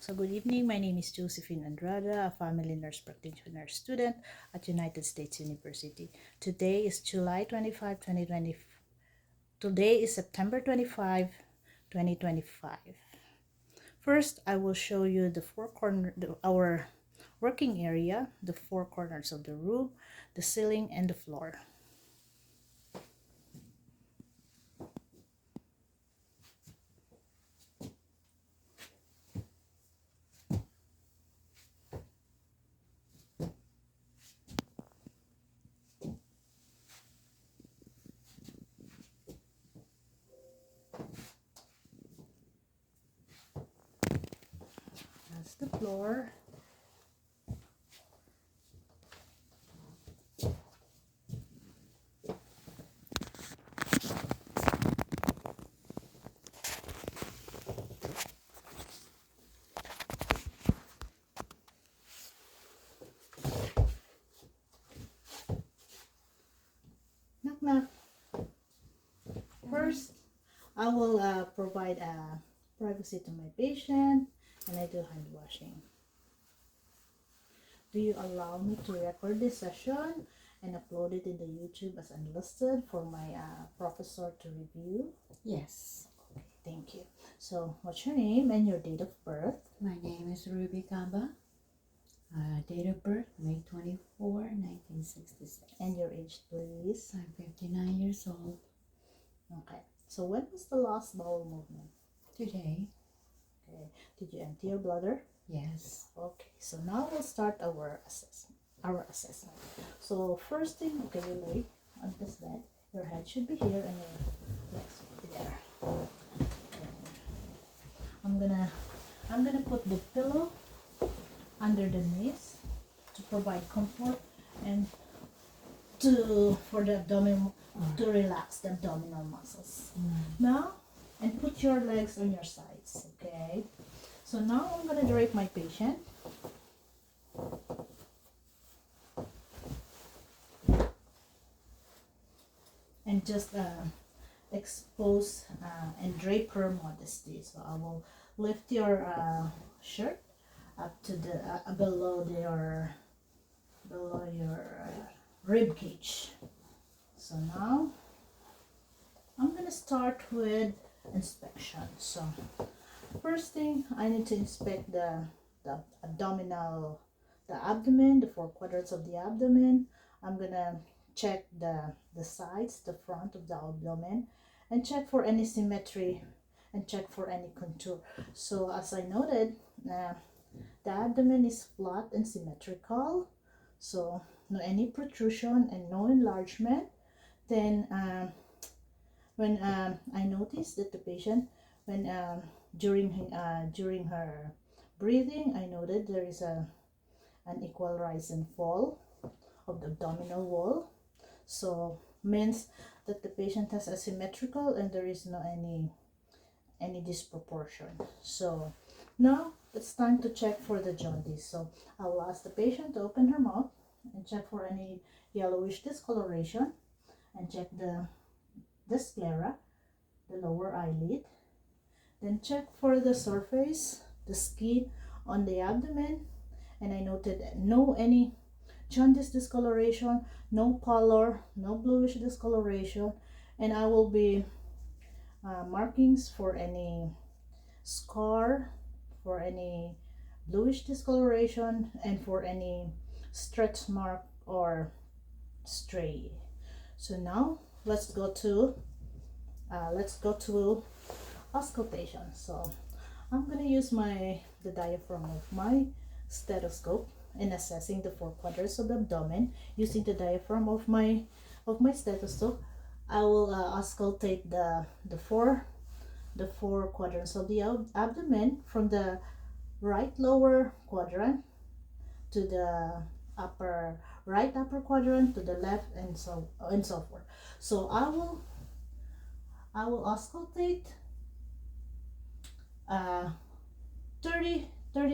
So good evening, my name is Josephine Andrada, a family nurse practitioner student at United States University. Today is July 25, 2020. Today is September 25, 2025. First, I will show you our working area, the four corners of the room, the ceiling, and the floor. That's the floor. Knock knock. First, I will provide privacy to my patient, and I do hand washing. Do you allow me to record this session and upload it in the YouTube as unlisted for my professor to review? Yes. Okay, thank you. So, what's your name and your date of birth? My name is Ruby Kamba. Date of birth, May 24, 1966. And your age, please. I'm 59 years old. Okay. So, when was the last bowel movement? Today? Okay. Did you empty your bladder? Yes. Okay. So now we'll start our assessment. So first thing, okay, you lay on this bed. Your head should be here and your legs should be there. And I'm gonna put the pillow under the knees to provide comfort and for the abdomen to relax the abdominal muscles. Now, and put your legs on your sides, okay? So now I'm gonna drape my patient. And just expose and drape her modesty. So I will lift your shirt up to the below your rib cage. So now I'm gonna start with inspection. So first thing, I need to inspect the abdominal, the abdomen, the four quadrants of the abdomen. I'm gonna check the sides, the front of the abdomen, and check for any symmetry and check for any contour. So as I noted, the abdomen is flat and symmetrical, so no any protrusion and no enlargement. Then when I noticed that the patient, when during her breathing, I noted there is an equal rise and fall of the abdominal wall. So means that the patient has asymmetrical and there is no any disproportion. So now it's time to check for the jaundice. So I will ask the patient to open her mouth and check for any yellowish discoloration and check the sclera, the lower eyelid. Then check for the surface, the skin on the abdomen, and I noted no any jaundice discoloration, no pallor, no bluish discoloration, and I will be markings for any scar, for any bluish discoloration, and for any stretch mark or stray. So now let's go to auscultation. So I'm gonna use the diaphragm of my stethoscope in assessing the four quadrants of the abdomen. Using the diaphragm of my stethoscope, I will auscultate the four quadrants of the abdomen, from the right lower quadrant to the right upper quadrant to the left, and so forth. So I will auscultate 30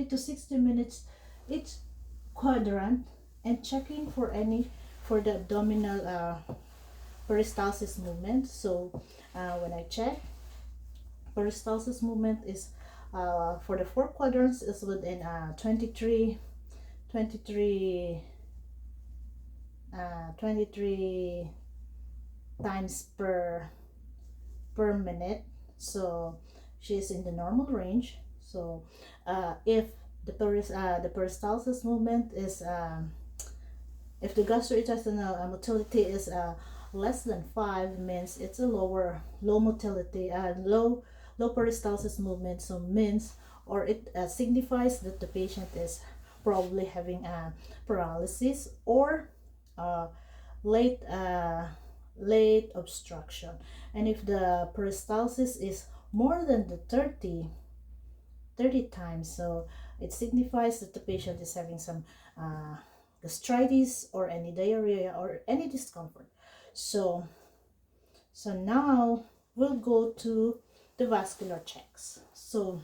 to 60 minutes each quadrant, and checking for the abdominal peristalsis movement. So when I check, peristalsis movement is for the four quadrants is within 23 23 23 times per minute. So she's in the normal range. So if the peristalsis movement is if the gastrointestinal motility is less than 5, means it's a low motility, low peristalsis movement. So means, or it signifies that the patient is probably having a paralysis or uh, late late obstruction. And if the peristalsis is more than the 30 times, so it signifies that the patient is having some gastritis or any diarrhea or any discomfort. So now we'll go to the vascular checks. So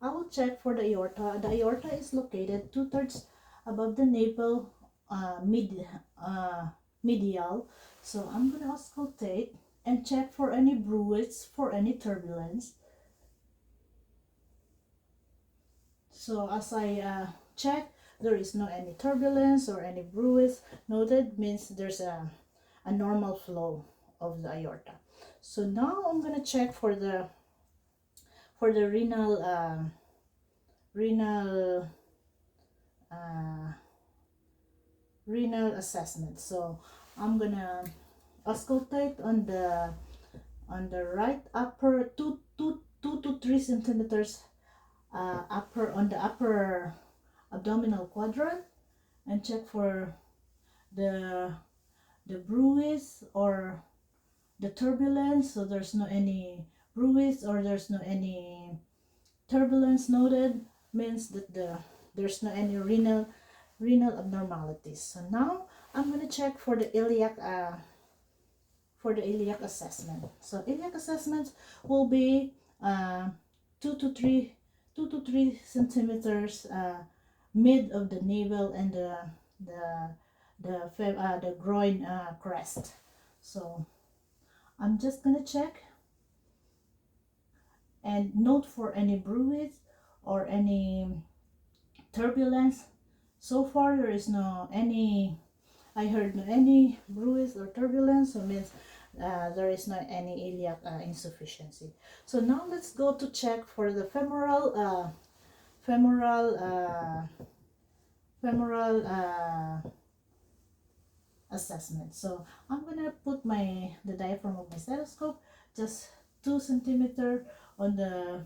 I will check for the aorta. The aorta is located 2/3 above the navel, medial. So I'm gonna auscultate and check for any bruits, for any turbulence. So as I check, there is no any turbulence or any bruits noted, means there's a normal flow of the aorta. So now I'm gonna check for the renal uh, renal assessment. So I'm gonna auscultate on the right upper 2 to 3 centimeters on the upper abdominal quadrant, and check for the bruise or the turbulence. So there's no any bruise or there's no any turbulence noted, means that there's no any renal abnormalities. So now I'm going to check for the iliac assessment. So iliac assessments will be 2 to 3 centimeters mid of the navel and the groin crest. So I'm just gonna check and note for any bruise or any turbulence. So far there is no any, I heard no any bruise or turbulence, so means there is not any iliac insufficiency. So now let's go to check for the femoral assessment. So I'm gonna put the diaphragm of my stethoscope just 2 centimeter on the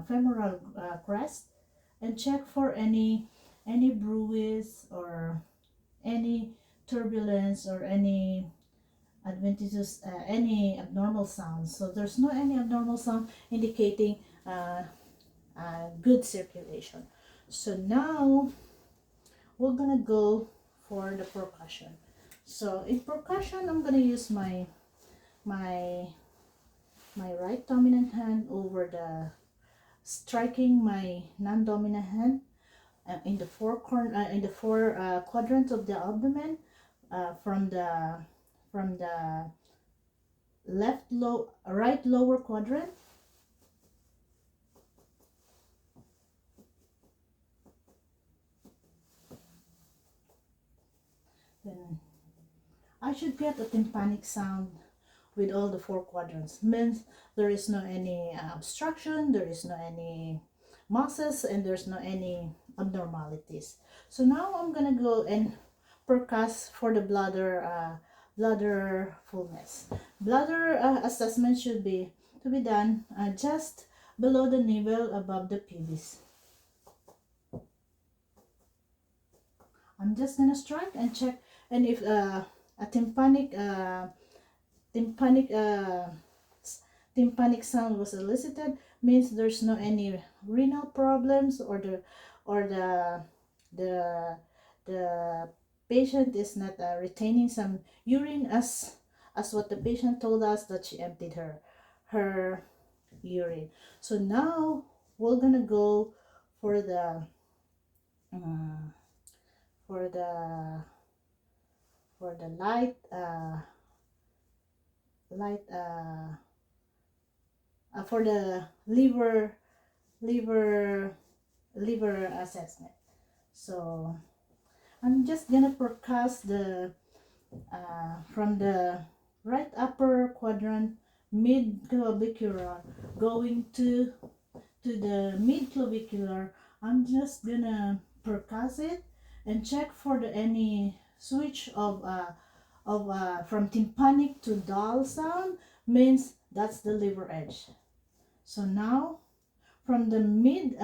femoral crest, and check for any bruise or any turbulence or any adventitious any abnormal sounds. So there's no any abnormal sound indicating good circulation. So now we're gonna go for the percussion. So in percussion, I'm gonna use my right dominant hand over the striking my non-dominant hand in the four quadrants of the abdomen, from the right lower quadrant, then I should get a tympanic sound with all the four quadrants. Means there is no any obstruction, there is no any muscles, and there's no any abnormalities. So now I'm gonna go and percuss for the bladder fullness. Bladder assessment should be done just below the navel, above the pubis. I'm just gonna strike and check, and if a tympanic sound was elicited, means there's no any renal problems, or the patient is not retaining some urine, as what the patient told us that she emptied her urine. So now we're gonna go for the for the light for the liver liver liver assessment. So I'm just gonna forecast the from the right upper quadrant, mid clavicular, going to the mid clavicular. I'm just gonna percuss it and check for the any switch of from tympanic to dull sound, means that's the liver edge. So now from the mid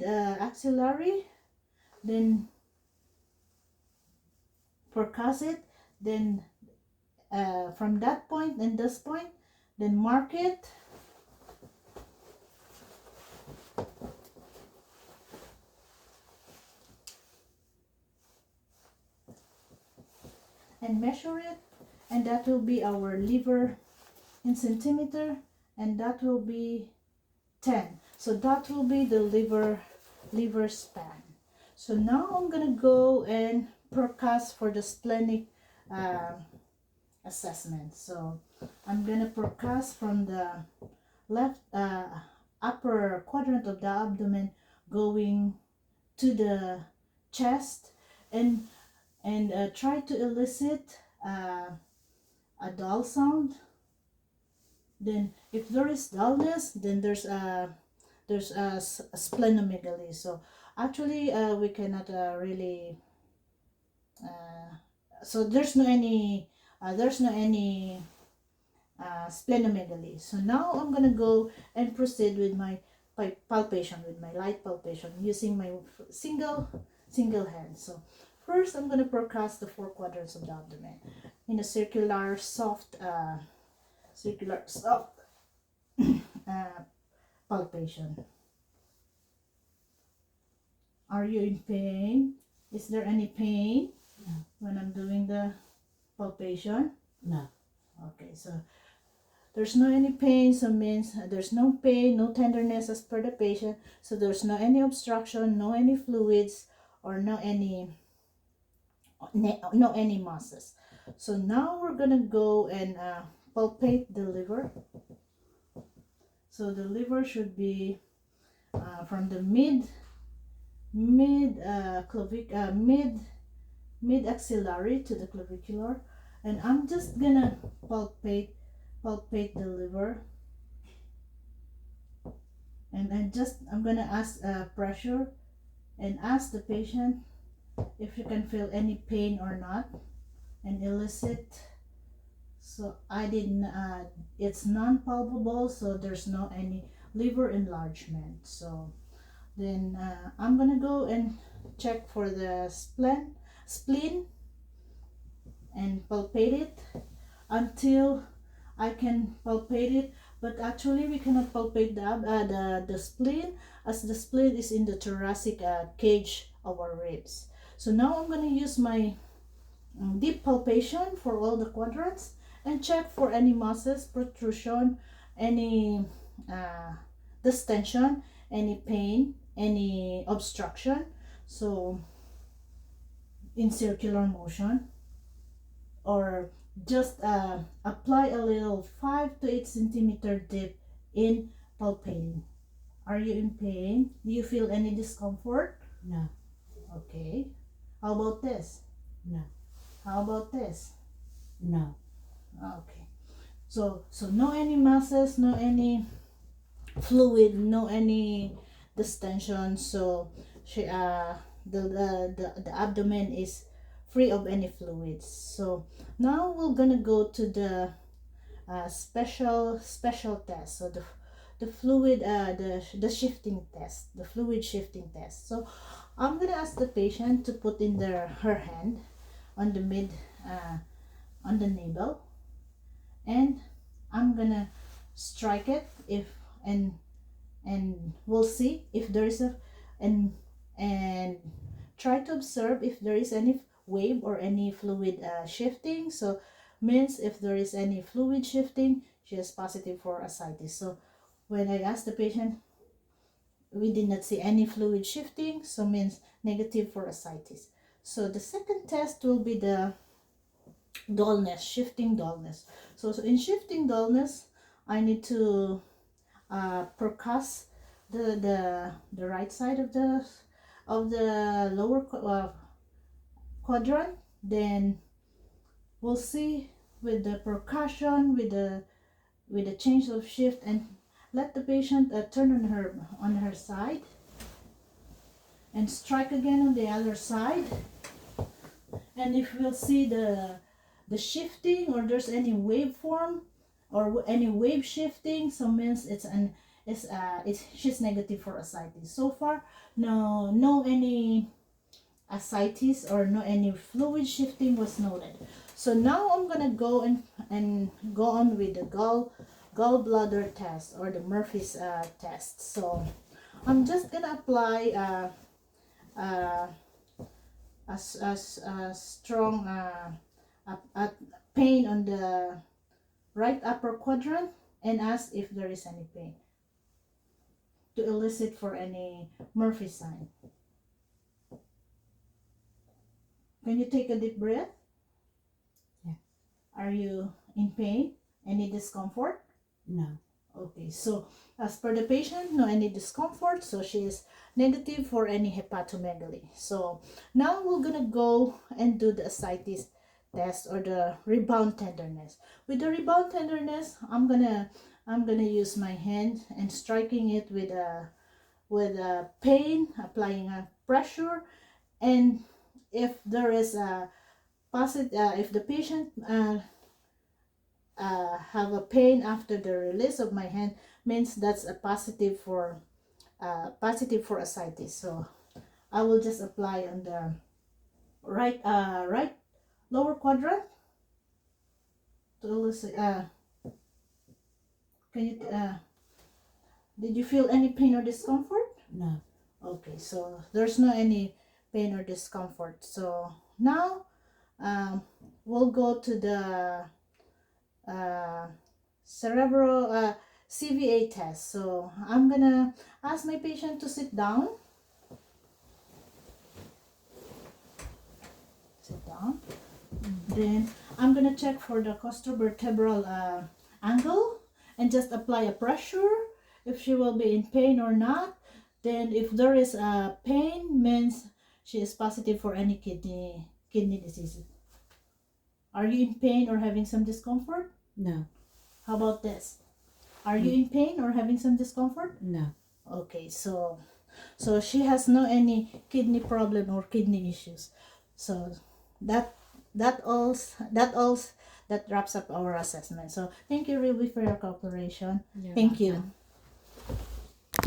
axillary, then percuss it, then from that point and this point, then mark it and measure it, and that will be our liver in centimeter, and that will be 10. So that will be the liver span. So now I'm gonna go and forecast for the splenic uh, assessment. So I'm gonna forecast from the left upper quadrant of the abdomen, going to the chest, and try to elicit a dull sound. Then if there is dullness, then there's a splenomegaly. So actually we cannot really so there's no any splenomegaly. So now I'm gonna go and proceed with my palpation, with my light palpation, using my single hand. So first I'm gonna forecast the four quadrants of the abdomen in a circular soft palpation. Are you in pain? Is there any pain? No. When I'm doing the palpation? No. Okay, so there's no any pain, so means there's no pain, no tenderness as per the patient. So there's no any obstruction, no any fluids, or no any masses. So now we're gonna go and palpate the liver. So the liver should be from the mid axillary to the clavicular, and I'm just gonna palpate the liver, and I'm gonna ask pressure, and ask the patient if you can feel any pain or not, and elicit. So I didn't it's non-palpable, so there's no any liver enlargement. So then I'm gonna go and check for the spleen and palpate it until I can palpate it. But actually we cannot palpate the spleen, as the spleen is in the thoracic cage of our ribs. So now I'm going to use my deep palpation for all the quadrants and check for any masses, protrusion, any distension, any pain, any obstruction. So in circular motion, or just apply a little 5 to 8 centimeter dip in palpating. Are you in pain? Do you feel any discomfort? No. Okay. How about this? No. How about this? No. Okay. So no any masses, no any fluid, no any distension. So she the abdomen is free of any fluids. So now we're gonna go to the special test. So the fluid the shifting test, the fluid shifting test. So I'm gonna ask the patient to put in her hand on the on the navel, and I'm gonna strike it and we'll see if there is and try to observe if there is any wave or any fluid shifting. So means if there is any fluid shifting, she is positive for ascites. So when I asked the patient, we did not see any fluid shifting, so means negative for ascites. So the second test will be the dullness, shifting dullness. So in shifting dullness, I need to percuss the right side of the lower quadrant, then we'll see with the percussion, with the change of shift, and let the patient turn on her side and strike again on the other side. And if we'll see the shifting, or there's any waveform or any wave shifting, so means she's negative for ascites. So far, no any ascites or no any fluid shifting was noted. So now I'm gonna go and go on with the gallbladder test, or the Murphy's test. So I'm just gonna apply a strong a pain on the right upper quadrant, and ask if there is any pain to elicit for any Murphy sign. Can you take a deep breath? Yeah. Are you in pain? Any discomfort? No. Okay, so as per the patient, no any discomfort, so she is negative for any hepatomegaly. So now we're gonna go and do the ascites test, or the rebound tenderness. With the rebound tenderness, I'm gonna use my hand and striking it with a pain, applying a pressure, and if there is a positive, if the patient have a pain after the release of my hand, means that's a positive for ascites. So I will just apply on the right lower quadrant to elicit. Can you did you feel any pain or discomfort? No. Okay, so there's no any pain or discomfort. So now we'll go to the cerebral CVA test. So I'm gonna ask my patient to sit down. Sit down. Then I'm gonna check for the costovertebral angle and just apply a pressure if she will be in pain or not. Then if there is a pain, means she is positive for any kidney disease. Are you in pain or having some discomfort? No. How about this? Are you in pain or having some discomfort? No. Okay, so she has no any kidney problem or kidney issues. So that wraps up our assessment. So thank you, Ruby, for your cooperation. You're Thank you. welcome.